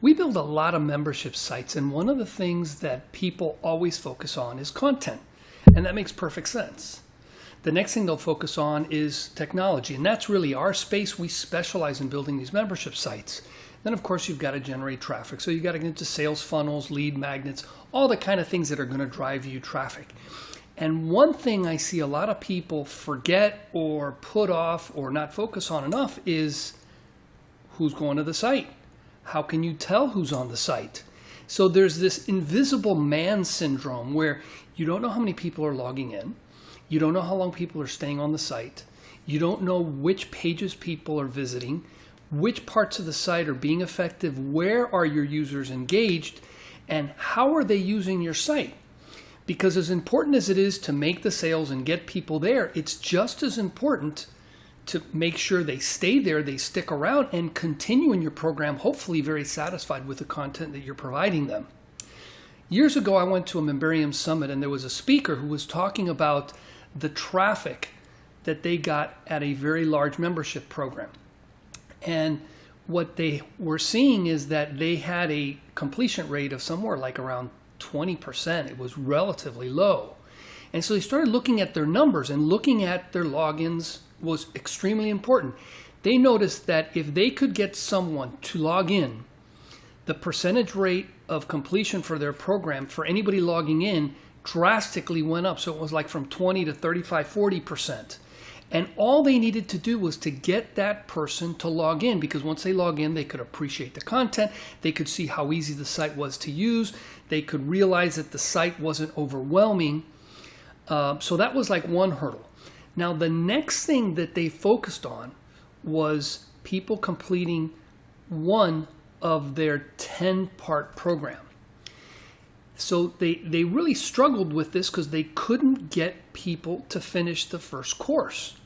We build a lot of membership sites, and one of the things that people always focus on is content, and that makes perfect sense. The next thing they'll focus on is technology, and that's really our space. We specialize in building these membership sites. Then, of course, you've got to generate traffic. So you've got to get into sales funnels, lead magnets, all the kind of things that are going to drive you traffic. And one thing I see a lot of people forget or put off or not focus on enough is who's going to the site. How can you tell who's on the site? So there's this invisible man syndrome where you don't know how many people are logging in. You don't know how long people are staying on the site. You don't know which pages people are visiting, which parts of the site are being effective, where are your users engaged, and how are they using your site? Because as important as it is to make the sales and get people there, it's just as important to make sure they stay there, they stick around, and continue in your program, hopefully very satisfied with the content that you're providing them. Years ago, I went to a Memberium summit, and there was a speaker who was talking about the traffic that they got at a very large membership program. And what they were seeing is that they had a completion rate of somewhere like around 20%. It was relatively low. And so they started looking at their numbers, and looking at their logins was extremely important. They noticed that if they could get someone to log in, the percentage rate of completion for their program for anybody logging in drastically went up. So it was like from 20 to 35, 40%. And all they needed to do was to get that person to log in, because once they log in, they could appreciate the content. They could see how easy the site was to use. They could realize that the site wasn't overwhelming. So that was like one hurdle. Now, the next thing that they focused on was people completing one of their 10-part program. So they really struggled with this because they couldn't get people to finish the first course.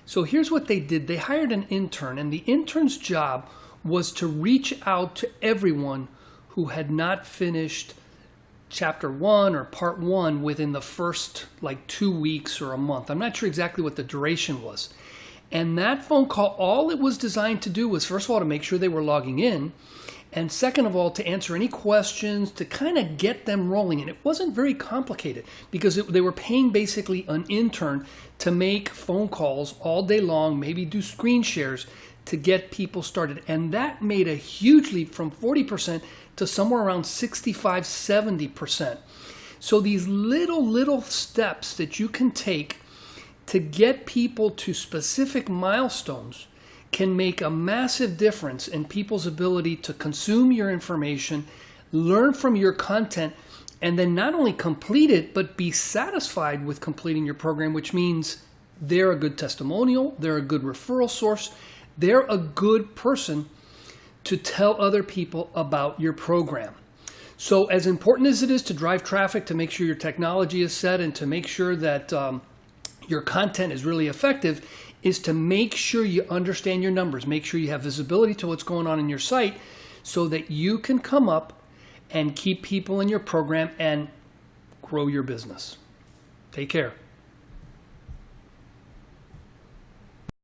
So here's what they did. They hired an intern, and the intern's job was to reach out to everyone who had not finished chapter 1 or part 1 within the first like 2 weeks or a month. I'm not sure exactly what the duration was. And that phone call, all it was designed to do was, first of all, to make sure they were logging in, and second of all, to answer any questions, to kind of get them rolling. And it wasn't very complicated, because they were paying basically an intern to make phone calls all day long, maybe do screen shares to get people started. And that made a huge leap from 40% to somewhere around 65, 70%. So these little steps that you can take to get people to specific milestones can make a massive difference in people's ability to consume your information, learn from your content, and then not only complete it, but be satisfied with completing your program, which means they're a good testimonial, they're a good referral source, they're a good person to tell other people about your program. So as important as it is to drive traffic, to make sure your technology is set, and to make sure that your content is really effective, is to make sure you understand your numbers. Make sure you have visibility to what's going on in your site so that you can come up and keep people in your program and grow your business. Take care.